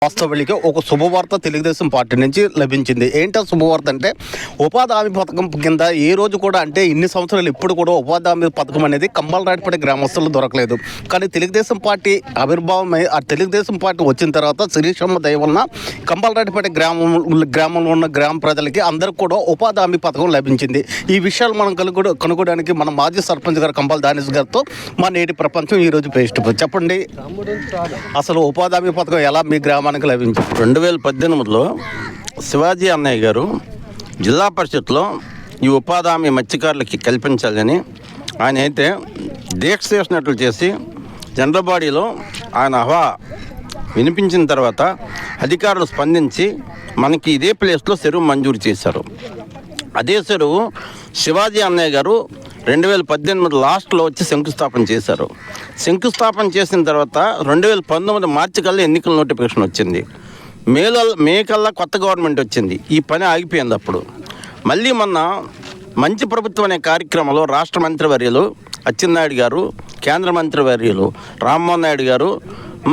వాస్తవానికి ఒక శుభవార్త తెలుగుదేశం పార్టీ నుంచి లభించింది. ఏంటో శుభవార్త అంటే ఉపాధి హామీ పథకం కింద ఏ రోజు కూడా అంటే ఇన్ని సంవత్సరాలు ఇప్పుడు కూడా ఉపాధి హామీ పథకం అనేది కంబలరాటిపేట గ్రామస్తులు దొరకలేదు. కానీ తెలుగుదేశం పార్టీ ఆవిర్భావమై ఆ తెలుగుదేశం పార్టీ వచ్చిన తర్వాత శిరీషమ్మ దయ వలన కంబలరాటిపేట గ్రామంలో ఉన్న గ్రామ ప్రజలకి అందరికి కూడా ఉపాధి హామీ పథకం లభించింది. ఈ విషయాలు మనం కనుగొనడానికి మన మాజీ సర్పంచ్ గారు కంబల్ దానిష్ గారితో మా నేటి ప్రపంచం ఈరోజు పేస్ట్ చెప్పండి, అసలు ఉపాధి హామీ పథకం ఎలా మీ గ్రామానికి లభించింది? 2018లో శివాజీ అన్నయ్య గారు జిల్లా పరిషత్లో ఈ ఉపాధి హామీ మత్స్యకారులకి కల్పించాలని ఆయన అయితే దీక్ష చేసినట్లు చేసి జనరల్ బాడీలో ఆయన హవా వినిపించిన తర్వాత అధికారులు స్పందించి మనకి ఇదే ప్లేస్లో చెరువు మంజూరు చేశారు. అదే చెరువు శివాజీ అన్నయ్య గారు 2018 లాస్ట్లో వచ్చి శంకుస్థాపన చేశారు. శంకుస్థాపన చేసిన తర్వాత 2019 మార్చి కల్లా ఎన్నికల నోటిఫికేషన్ వచ్చింది. మే కల్లా కొత్త గవర్నమెంట్ వచ్చింది. ఈ పని ఆగిపోయింది. అప్పుడు మళ్ళీ మొన్న మంచి ప్రభుత్వం అనే కార్యక్రమంలో రాష్ట్ర మంత్రివర్యులు అచ్చెన్నాయుడు గారు, కేంద్ర మంత్రివర్యులు రామ్మోహన్ నాయుడు గారు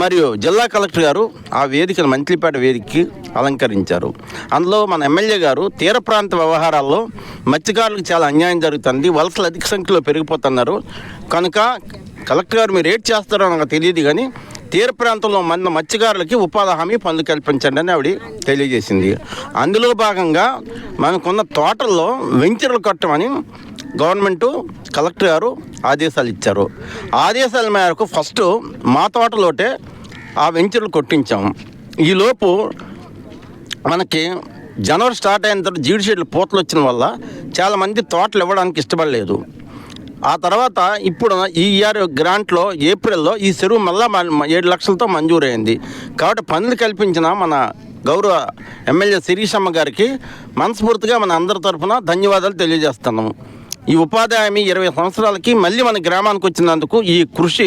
మరియు జిల్లా కలెక్టర్ గారు ఆ వేదికను మంత్రిపేట వేదికకి అలంకరించారు. అందులో మన ఎమ్మెల్యే గారు తీర ప్రాంత వ్యవహారాల్లో మత్స్యకారులకు చాలా అన్యాయం జరుగుతుంది, వలసలు అధిక సంఖ్యలో పెరిగిపోతున్నారు కనుక కలెక్టర్ గారు మీరు ఏడ్ చేస్తారో నాకు తెలియదు కానీ తీర ప్రాంతంలో మన మత్స్యకారులకి ఉపాధి హామీ పనులు కల్పించండి అని ఆవిడ తెలియజేసింది. అందులో భాగంగా మనకున్న తోటల్లో వెంచర్లు కట్టమని గవర్నమెంటు కలెక్టర్ గారు ఆదేశాలు ఇచ్చారు. ఆదేశాల మేరకు ఫస్ట్ మా తోటలోటే ఆ వెంచర్లు కొట్టించాము. ఈలోపు మనకి జనవరి స్టార్ట్ అయిన తర్వాత జీడి షెడ్లు పూతలు వచ్చిన వల్ల చాలామంది తోటలు ఇవ్వడానికి ఇష్టపడలేదు. ఆ తర్వాత ఇప్పుడు ఈ ఇయర్ గ్రాంట్లో ఏప్రిల్లో ఈ చెరువు మళ్ళా 7 లక్షలతో మంజూరైంది. కాబట్టి పనులు కల్పించిన మన గౌరవ ఎమ్మెల్యే శిరీషమ్మ గారికి మనస్ఫూర్తిగా మన అందరి తరఫున ధన్యవాదాలు తెలియజేస్తున్నాము. ఈ ఉపాధి హామీ 20 సంవత్సరాలకి మళ్ళీ మన గ్రామానికి వచ్చినందుకు ఈ కృషి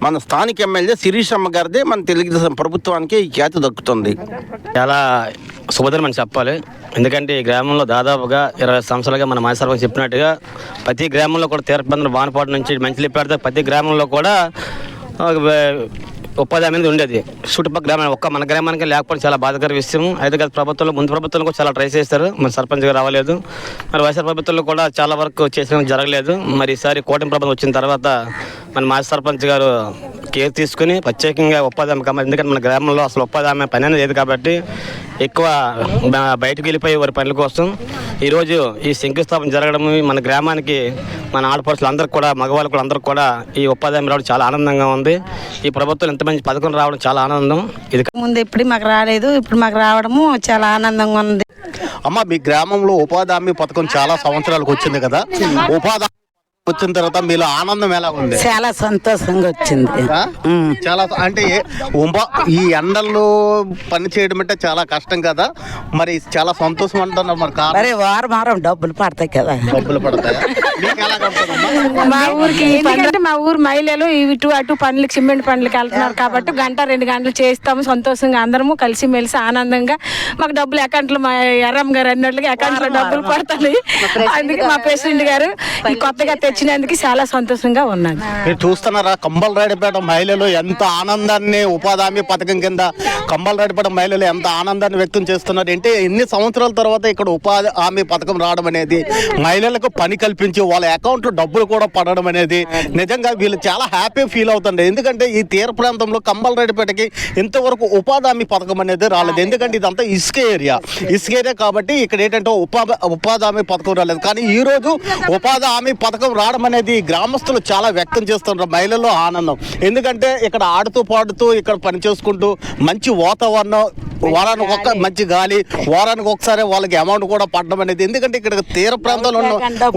మన స్థానిక ఎమ్మెల్యే శిరీషమ్మ గారిదే మన తెలుగుదేశం ప్రభుత్వానికి ఈ ఖ్యాతి దక్కుతుంది. చాలా శుభదినం అని చెప్పాలి. ఎందుకంటే ఈ గ్రామంలో దాదాపుగా 20 సంవత్సరాలుగా మన మాజీ సర్పంచ్ చెప్పినట్టుగా ప్రతి గ్రామంలో కూడా తీరబంధన వానపాటు నుంచి మంచిలిపేట ప్రతి గ్రామంలో కూడా ఉపాధి అనేది ఉండేది. చుట్టుపక్కల గ్రామం ఒక్క మన గ్రామానికి లేకపోవడం చాలా బాధాకర విషయం. అయితే గత ప్రభుత్వంలో ముందు ప్రభుత్వంలో కూడా చాలా ట్రై చేస్తారు, మన సర్పంచ్గా రావలేదు. మరి వైఎస్ఆర్ ప్రభుత్వంలో కూడా చాలా వరకు చేసిన జరగలేదు. మరి ఈసారి కూటమి ప్రభుత్వం వచ్చిన తర్వాత మన మాజీ సర్పంచ్ గారు కేర్ తీసుకుని ప్రత్యేకంగా ఉపాధి హామీ, ఎందుకంటే మన గ్రామంలో అసలు ఉపాధి హామీ పని అనేది లేదు కాబట్టి ఎక్కువ బయటకు వెళ్ళిపోయి వారి పనుల కోసం ఈరోజు ఈ శంకుస్థాపన జరగడం మన గ్రామానికి మన ఆడపడుచులు అందరికి కూడా మగవాళ్ళు కూడా అందరికి కూడా ఈ ఉపాధి హామీ రావడం చాలా ఆనందంగా ఉంది. ఈ ప్రభుత్వం ఎంత మంచి పథకం రావడం చాలా ఆనందం. ఇది ముందు ఎప్పుడు మాకు రాలేదు, ఇప్పుడు మాకు రావడము చాలా ఆనందంగా ఉంది. అమ్మ, మీ గ్రామంలో ఉపాధి హామీ పథకం చాలా సంవత్సరాలకు వచ్చింది కదా, ఉపాధి వచ్చిన తర్వాత మీలో ఆనందం ఎలా ఉంది? చాలా సంతోషంగా వచ్చింది. చాలా అంటే ఈ ఎండల్లో పని చేయడం అంటే చాలా కష్టం కదా, మరి చాలా సంతోషం అంటున్నారు. మరి వారం డబ్బులు పడతాయి కదా. డబ్బులు పడతాయి. మా ఊరికి ఎందుకంటే మా ఊరు మహిళలు ఇటు అటు పనులకి సిమెంట్ పనులకి వెళ్తున్నారు కాబట్టి 1-2 గంటలు చేస్తాము సంతోషంగా అందరము కలిసిమెలిసి ఆనందంగా. మాకు డబ్బులు అకౌంట్లో మా ఎర్రమ్మ గారు అన్నట్లుగా అకౌంట్లో డబ్బులు పడతాయి. అందుకే మా ప్రెసిడెంట్ గారు కొత్తగా తెచ్చినందుకు చాలా సంతోషంగా ఉన్నాను. మీరు చూస్తున్నారా, కంబలరాయుడుపేట మహిళలు ఎంత ఆనందాన్ని ఉపాధి హామీ పథకం కింద కంబలరాయుడుపేట మహిళలు ఎంత ఆనందాన్ని వ్యక్తం చేస్తున్నారు. అంటే ఎన్ని సంవత్సరాల తర్వాత ఇక్కడ ఉపాధి హామీ పథకం రావడం అనేది, మహిళలకు పని కల్పించి వాళ్ళ అకౌంట్లో డబ్బులు కూడా పడడం అనేది నిజంగా వీళ్ళు చాలా హ్యాపీ ఫీల్ అవుతుంది. ఎందుకంటే ఈ తీర ప్రాంతంలో కంబలరాయుడుపేటకి ఇంతవరకు ఉపాధి హామీ పథకం అనేది రాలేదు. ఎందుకంటే ఇదంతా ఇసుక ఏరియా కాబట్టి ఇక్కడ ఏంటంటే ఉపాధి హామీ పథకం రాలేదు. కానీ ఈరోజు ఉపాధి హామీ పథకం రావడం అనేది గ్రామస్తులు చాలా వ్యక్తం చేస్తున్నారు. మహిళల్లో ఆనందం. ఎందుకంటే ఇక్కడ ఆడుతూ పాడుతూ ఇక్కడ పని చేసుకుంటూ మంచి వాతావరణం, వారానికి ఒక మంచి గాలి, వారానికి ఒకసారి వాళ్ళకి అమౌంట్ కూడా పడడం అనేది. ఎందుకంటే ఇక్కడ తీర ప్రాంతంలో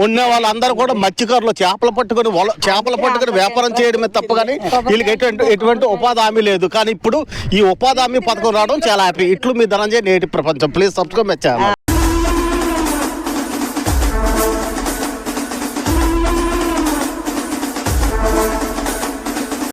ఉన్న వాళ్ళందరూ కూడా మత్స్యకారులు చేపలు పట్టుకొని వ్యాపారం చేయడమే తప్ప కానీ వీళ్ళకి ఎటువంటి ఉపాధి హామీ లేదు. కానీ ఇప్పుడు ఈ ఉపాధి హామీ పథకం రావడం చాలా హ్యాపీ. ఇట్లు మీ ధనంజయ్, నేటి ప్రపంచం. Please subscribe my channel.